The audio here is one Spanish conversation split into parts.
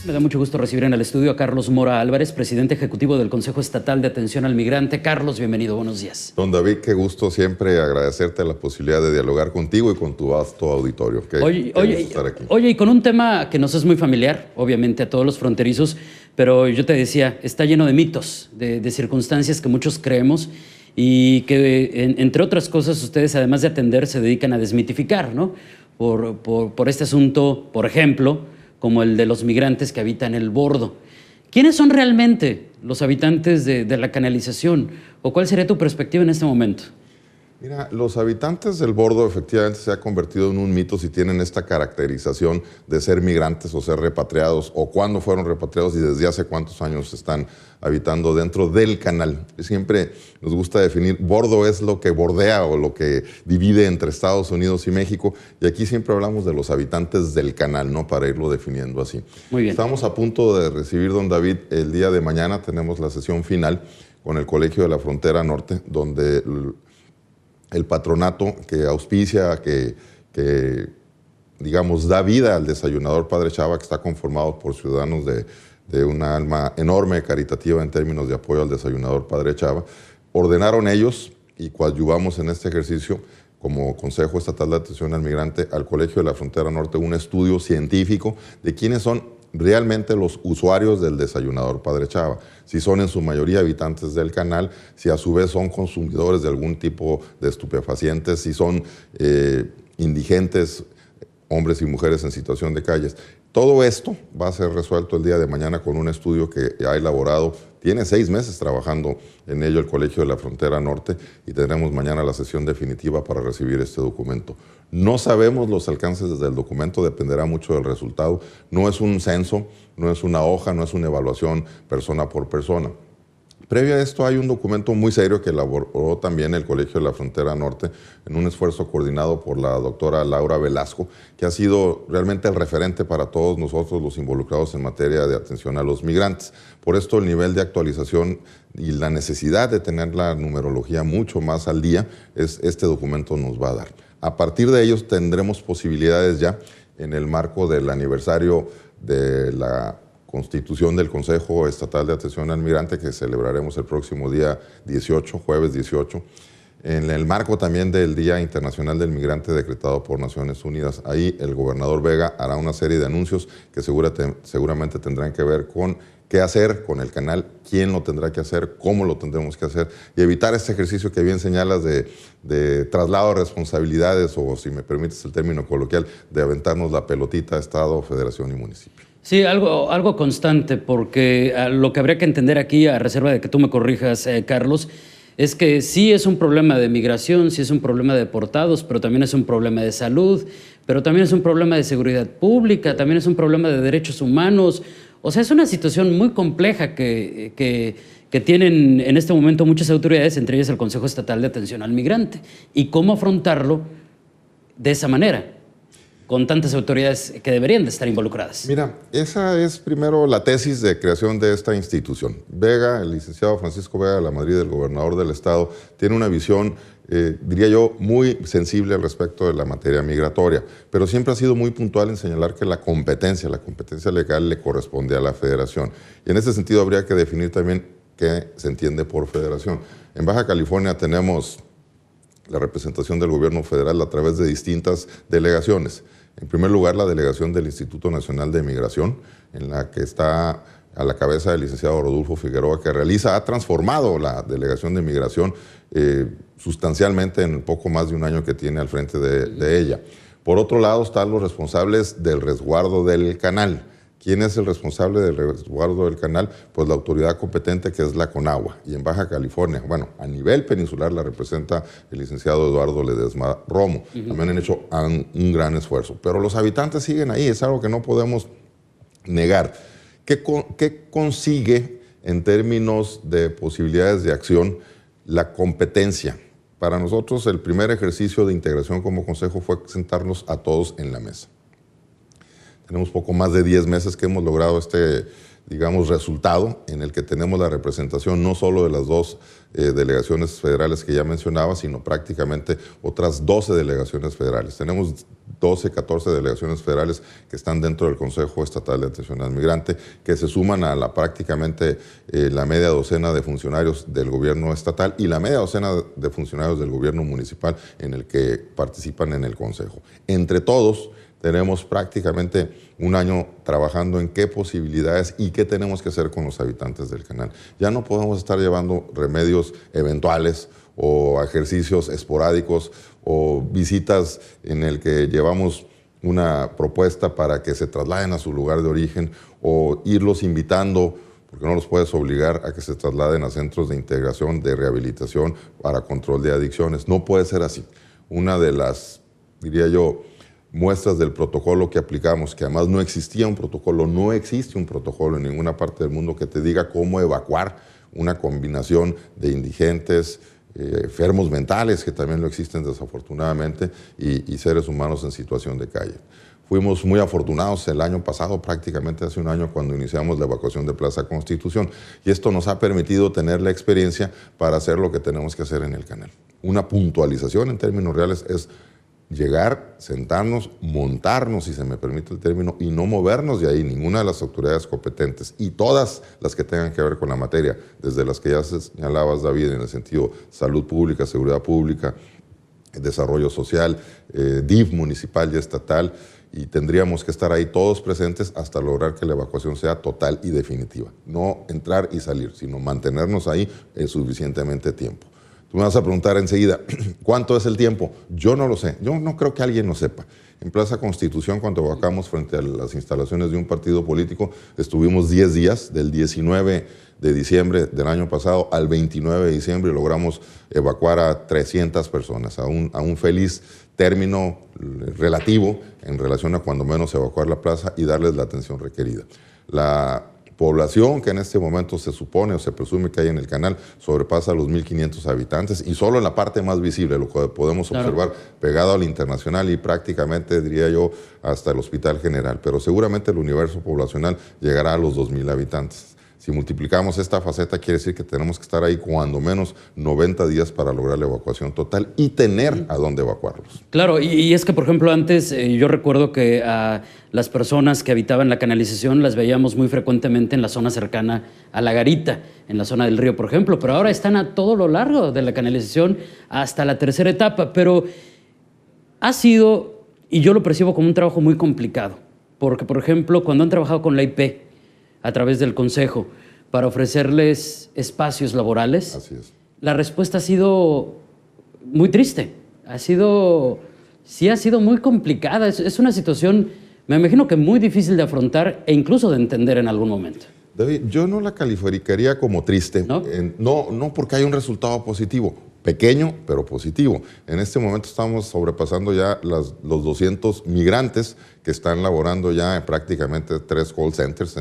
Me da mucho gusto recibir en el estudio a Carlos Mora Álvarez, presidente ejecutivo del Consejo Estatal de Atención al Migrante. Carlos, bienvenido, buenos días. Don David, qué gusto siempre agradecerte la posibilidad de dialogar contigo y con tu vasto auditorio. Qué gusto estar aquí. Oye, y con un tema que nos es muy familiar, obviamente a todos los fronterizos, pero yo te decía, está lleno de mitos, de circunstancias que muchos creemos y que, entre otras cosas, ustedes, además de atender, se dedican a desmitificar, ¿no? Por este asunto, por ejemplo, como el de los migrantes que habitan el bordo. ¿Quiénes son realmente los habitantes de la canalización? ¿O cuál sería tu perspectiva en este momento? Mira, los habitantes del bordo efectivamente se ha convertido en un mito si tienen esta caracterización de ser migrantes o ser repatriados, o cuándo fueron repatriados y desde hace cuántos años están habitando dentro del canal. Siempre nos gusta definir, bordo es lo que bordea o lo que divide entre Estados Unidos y México, y aquí siempre hablamos de los habitantes del canal, ¿no? Para irlo definiendo así. Muy bien. Estamos a punto de recibir, don David, el día de mañana tenemos la sesión final con el Colegio de la Frontera Norte, donde el patronato que auspicia, que digamos da vida al desayunador Padre Chava, que está conformado por ciudadanos de una alma enorme, caritativa en términos de apoyo al desayunador Padre Chava, ordenaron ellos, y coadyuvamos en este ejercicio como Consejo Estatal de Atención al Migrante, al Colegio de la Frontera Norte, un estudio científico de quiénes son realmente los usuarios del desayunador Padre Chava, si son en su mayoría habitantes del canal, si a su vez son consumidores de algún tipo de estupefacientes, si son indigentes, hombres y mujeres en situación de calles. Todo esto va a ser resuelto el día de mañana con un estudio que ha elaborado, tiene 6 meses trabajando en ello el Colegio de la Frontera Norte, y tendremos mañana la sesión definitiva para recibir este documento. No sabemos los alcances del documento, dependerá mucho del resultado. No es un censo, no es una hoja, no es una evaluación persona por persona. Previo a esto hay un documento muy serio que elaboró también el Colegio de la Frontera Norte en un esfuerzo coordinado por la doctora Laura Velasco, que ha sido realmente el referente para todos nosotros los involucrados en materia de atención a los migrantes. Por esto el nivel de actualización y la necesidad de tener la numerología mucho más al día, este documento nos va a dar. A partir de ellos tendremos posibilidades ya en el marco del aniversario de la constitución del Consejo Estatal de Atención al Migrante, que celebraremos el próximo día 18, jueves 18, en el marco también del Día Internacional del Migrante decretado por Naciones Unidas. Ahí el gobernador Vega hará una serie de anuncios que seguramente tendrán que ver con qué hacer con el canal, quién lo tendrá que hacer, cómo lo tendremos que hacer, y evitar este ejercicio que bien señalas de traslado de responsabilidades, o si me permites el término coloquial, de aventarnos la pelotita a Estado, Federación y municipio. Sí, algo constante, porque lo que habría que entender aquí, a reserva de que tú me corrijas, Carlos, es que sí es un problema de migración, sí es un problema de deportados, pero también es un problema de salud, pero también es un problema de seguridad pública, también es un problema de derechos humanos. O sea, es una situación muy compleja que tienen en este momento muchas autoridades, entre ellas el Consejo Estatal de Atención al Migrante. ¿Y cómo afrontarlo de esa manera, con tantas autoridades que deberían de estar involucradas? Mira, esa es primero la tesis de creación de esta institución. Vega, el licenciado Francisco Vega de la Madrid, el gobernador del estado, tiene una visión, diría yo, muy sensible al respecto de la materia migratoria, pero siempre ha sido muy puntual en señalar que la competencia legal le corresponde a la federación. Y en ese sentido habría que definir también qué se entiende por federación. En Baja California tenemos la representación del gobierno federal a través de distintas delegaciones. En primer lugar, la delegación del Instituto Nacional de Migración, en la que está a la cabeza del licenciado Rodolfo Figueroa, que ha transformado la delegación de migración sustancialmente en poco más de un año que tiene al frente de ella. Por otro lado, están los responsables del resguardo del canal. ¿Quién es el responsable del resguardo del canal? Pues la autoridad competente, que es la CONAGUA. Y en Baja California, bueno, a nivel peninsular la representa el licenciado Eduardo Ledesma Romo. También han hecho un gran esfuerzo. Pero los habitantes siguen ahí, es algo que no podemos negar. ¿Qué consigue en términos de posibilidades de acción la competencia? Para nosotros el primer ejercicio de integración como consejo fue sentarnos a todos en la mesa. Tenemos poco más de 10 meses que hemos logrado este, digamos, resultado en el que tenemos la representación no solo de las 2 delegaciones federales que ya mencionaba, sino prácticamente otras 12 delegaciones federales. Tenemos 12, 14 delegaciones federales que están dentro del Consejo Estatal de Atención al Migrante, que se suman a prácticamente la media docena de funcionarios del gobierno estatal y la media docena de funcionarios del gobierno municipal en el que participan en el Consejo. Entre todos, tenemos prácticamente un año trabajando en qué posibilidades y qué tenemos que hacer con los habitantes del canal. Ya no podemos estar llevando remedios eventuales o ejercicios esporádicos o visitas en el que llevamos una propuesta para que se trasladen a su lugar de origen o irlos invitando, porque no los puedes obligar a que se trasladen a centros de integración, de rehabilitación para control de adicciones. No puede ser así. Una de las, diría yo, muestras del protocolo que aplicamos, que además no existía un protocolo, no existe un protocolo en ninguna parte del mundo que te diga cómo evacuar una combinación de indigentes, enfermos mentales, que también lo existen desafortunadamente, y seres humanos en situación de calle. Fuimos muy afortunados el año pasado, prácticamente hace un año, cuando iniciamos la evacuación de Plaza Constitución, y esto nos ha permitido tener la experiencia para hacer lo que tenemos que hacer en el canal. Una puntualización en términos reales es llegar, sentarnos, montarnos, si se me permite el término, y no movernos de ahí, ninguna de las autoridades competentes, y todas las que tengan que ver con la materia, desde las que ya señalabas, David, en el sentido salud pública, seguridad pública, desarrollo social, DIF municipal y estatal, y tendríamos que estar ahí todos presentes hasta lograr que la evacuación sea total y definitiva. No entrar y salir, sino mantenernos ahí el suficientemente tiempo. Tú me vas a preguntar enseguida, ¿cuánto es el tiempo? Yo no lo sé, yo no creo que alguien lo sepa. En Plaza Constitución, cuando evacuamos frente a las instalaciones de un partido político, estuvimos 10 días, del 19 de diciembre del año pasado al 29 de diciembre, y logramos evacuar a 300 personas, a un feliz término relativo en relación a cuando menos evacuar la plaza y darles la atención requerida. La población que en este momento se supone o se presume que hay en el canal sobrepasa los 1.500 habitantes, y solo en la parte más visible, lo que podemos observar pegado al internacional y prácticamente, diría yo, hasta el Hospital General, pero seguramente el universo poblacional llegará a los 2.000 habitantes. Si multiplicamos esta faceta, quiere decir que tenemos que estar ahí cuando menos 90 días para lograr la evacuación total y tener a dónde evacuarlos. Claro, y es que, por ejemplo, antes yo recuerdo que a las personas que habitaban la canalización las veíamos muy frecuentemente en la zona cercana a La Garita, en la zona del río, por ejemplo, pero ahora están a todo lo largo de la canalización hasta la tercera etapa, pero ha sido, y yo lo percibo como un trabajo muy complicado, porque, por ejemplo, cuando han trabajado con la IP, a través del Consejo, para ofrecerles espacios laborales, así es, la respuesta ha sido muy triste. Ha sido muy complicada. Es una situación, me imagino que muy difícil de afrontar e incluso de entender en algún momento. David, yo no la calificaría como triste, ¿No? No porque haya un resultado positivo, pequeño pero positivo. En este momento estamos sobrepasando ya los 200 migrantes que están laborando ya en prácticamente 3 call centers.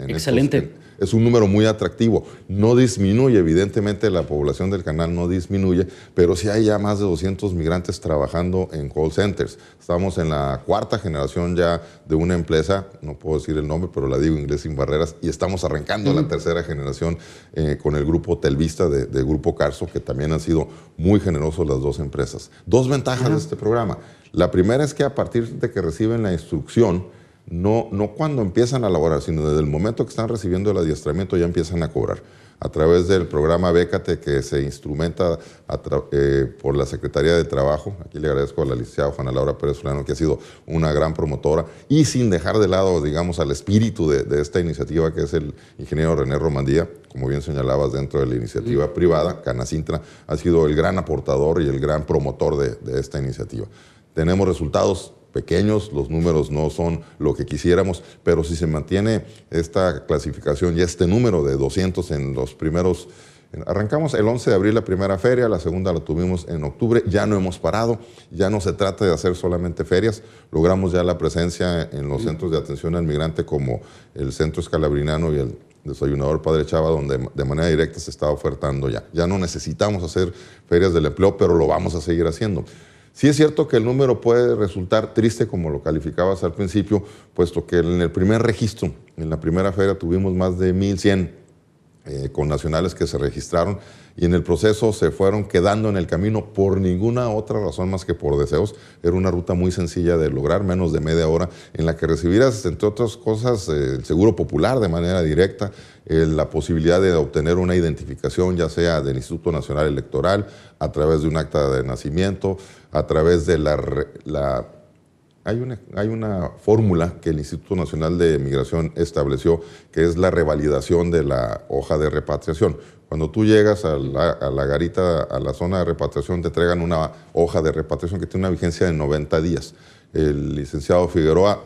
Excelente. Es un número muy atractivo. No disminuye, evidentemente la población del canal no disminuye, pero sí hay ya más de 200 migrantes trabajando en call centers. Estamos en la 4ª generación ya de una empresa, no puedo decir el nombre, pero la digo Inglés Sin Barreras, y estamos arrancando la 3ª generación con el grupo Telvista de Grupo Carso, que también han sido muy generosos las 2 empresas. 2 ventajas de este programa. La primera es que a partir de que reciben la instrucción, no cuando empiezan a laborar, sino desde el momento que están recibiendo el adiestramiento ya empiezan a cobrar. A través del programa Bécate, que se instrumenta por la Secretaría de Trabajo. Aquí le agradezco a la licenciada Juana Laura Pérez Fulano, que ha sido una gran promotora, y sin dejar de lado, digamos, al espíritu de esta iniciativa, que es el ingeniero René Romandía, como bien señalabas, dentro de la iniciativa privada. Canacintra ha sido el gran aportador y el gran promotor de esta iniciativa. Tenemos resultados pequeños, los números no son lo que quisiéramos, pero si se mantiene esta clasificación y este número de 200 en los primeros... Arrancamos el 11 de abril la primera feria, la segunda la tuvimos en octubre, ya no hemos parado, ya no se trata de hacer solamente ferias, logramos ya la presencia en los centros de atención al migrante como el Centro Escalabrinano y el Desayunador Padre Chava, donde de manera directa se está ofertando ya. Ya no necesitamos hacer ferias del empleo, pero lo vamos a seguir haciendo. Sí es cierto que el número puede resultar triste, como lo calificabas al principio, puesto que en el primer registro, en la primera feria, tuvimos más de 1,100 connacionales que se registraron y en el proceso se fueron quedando en el camino por ninguna otra razón más que por deseos. Era una ruta muy sencilla de lograr, menos de media hora, en la que recibieras, entre otras cosas, el seguro popular de manera directa, la posibilidad de obtener una identificación, ya sea del Instituto Nacional Electoral, a través de un acta de nacimiento, a través de Hay una fórmula que el Instituto Nacional de Migración estableció, que es la revalidación de la hoja de repatriación. Cuando tú llegas a la garita, a la zona de repatriación, te entregan una hoja de repatriación que tiene una vigencia de 90 días. El licenciado Figueroa,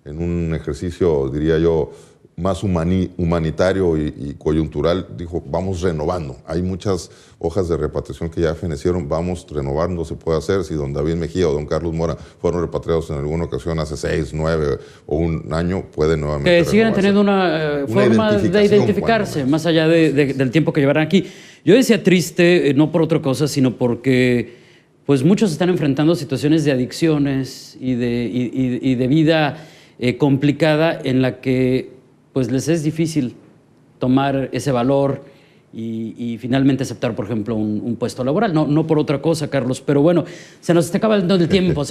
en un ejercicio, diría yo, más humanitario y coyuntural, dijo, vamos renovando. Hay muchas hojas de repatriación que ya fenecieron, vamos renovando, se puede hacer. Si don David Mejía o don Carlos Mora fueron repatriados en alguna ocasión hace 6, 9 o un año, pueden nuevamente que sigan teniendo una forma de identificarse, más allá del tiempo que llevarán aquí. Yo decía triste, no por otra cosa, sino porque pues muchos están enfrentando situaciones de adicciones y de vida complicada en la que pues les es difícil tomar ese valor y finalmente aceptar, por ejemplo, un puesto laboral. No por otra cosa, Carlos, pero bueno, se nos está acabando el tiempo,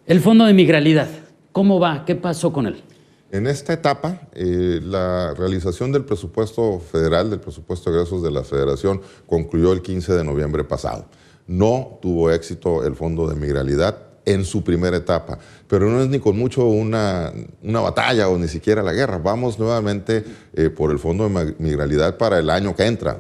El Fondo de Migralidad, ¿cómo va? ¿Qué pasó con él? En esta etapa, la realización del presupuesto federal, del presupuesto de egresos de la Federación, concluyó el 15 de noviembre pasado. No tuvo éxito el Fondo de Migralidad en su primera etapa, pero no es ni con mucho una batalla o ni siquiera la guerra. Vamos nuevamente por el Fondo de Migralidad para el año que entra.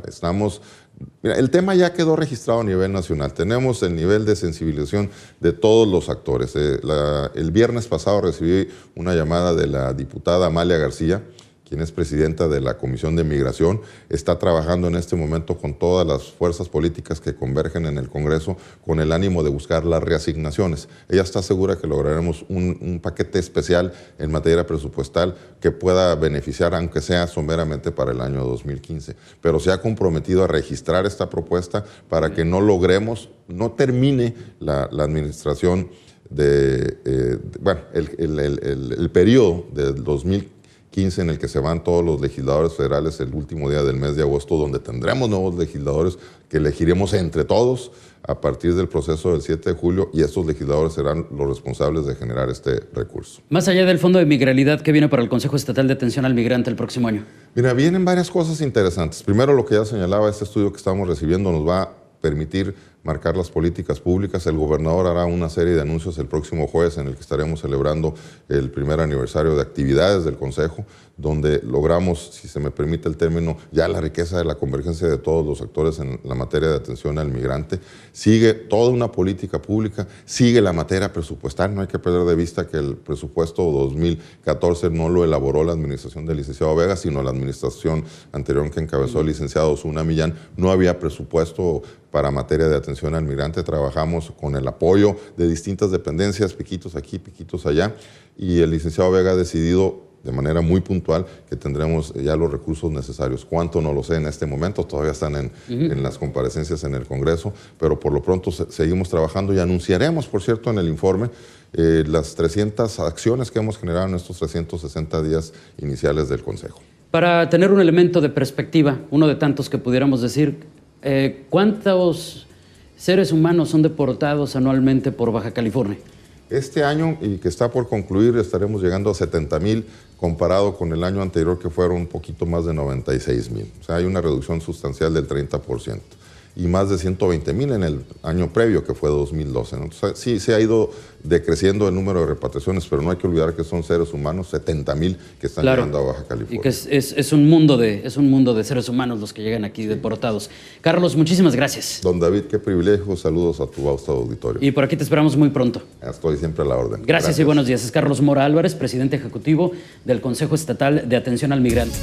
Mira, el tema ya quedó registrado a nivel nacional. Tenemos el nivel de sensibilización de todos los actores. El viernes pasado recibí una llamada de la diputada Amalia García, quien es presidenta de la Comisión de Migración, está trabajando en este momento con todas las fuerzas políticas que convergen en el Congreso con el ánimo de buscar las reasignaciones. Ella está segura que lograremos un paquete especial en materia presupuestal que pueda beneficiar, aunque sea someramente para el año 2015. Pero se ha comprometido a registrar esta propuesta para que no termine la administración el periodo del 2015 en el que se van todos los legisladores federales el último día del mes de agosto, donde tendremos nuevos legisladores que elegiremos entre todos a partir del proceso del 7 de julio y estos legisladores serán los responsables de generar este recurso. Más allá del Fondo de Migralidad, ¿qué viene para el Consejo Estatal de Atención al Migrante el próximo año? Mira, vienen varias cosas interesantes. Primero, lo que ya señalaba, este estudio que estamos recibiendo nos va a permitir marcar las políticas públicas. El gobernador hará una serie de anuncios el próximo jueves en el que estaremos celebrando el primer aniversario de actividades del Consejo, donde logramos, si se me permite el término, ya la riqueza de la convergencia de todos los actores en la materia de atención al migrante. Sigue toda una política pública, sigue la materia presupuestal. No hay que perder de vista que el presupuesto 2014 no lo elaboró la administración del licenciado Vega, sino la administración anterior que encabezó el licenciado Osuna Millán. No había presupuesto para materia de atención al migrante. Trabajamos con el apoyo de distintas dependencias, piquitos aquí, piquitos allá, y el licenciado Vega ha decidido de manera muy puntual que tendremos ya los recursos necesarios. ¿Cuánto? No lo sé en este momento, todavía están en las comparecencias en el Congreso, pero por lo pronto seguimos trabajando y anunciaremos, por cierto, en el informe las 300 acciones que hemos generado en estos 360 días iniciales del Consejo. Para tener un elemento de perspectiva, uno de tantos que pudiéramos decir, ¿cuántos seres humanos son deportados anualmente por Baja California? Este año, y que está por concluir, estaremos llegando a 70,000 comparado con el año anterior que fueron un poquito más de 96,000. O sea, hay una reducción sustancial del 30%. Y más de 120,000 en el año previo, que fue 2012, ¿no? Entonces, sí, se ha ido decreciendo el número de repatriaciones, pero no hay que olvidar que son seres humanos, 70,000 que están llegando a Baja California. Y que es un mundo de seres humanos los que llegan aquí deportados. Carlos, muchísimas gracias. Don David, qué privilegio. Saludos a tu vasto auditorio. Y por aquí te esperamos muy pronto. Estoy siempre a la orden. Gracias y buenos días. Es Carlos Mora Álvarez, presidente ejecutivo del Consejo Estatal de Atención al Migrante.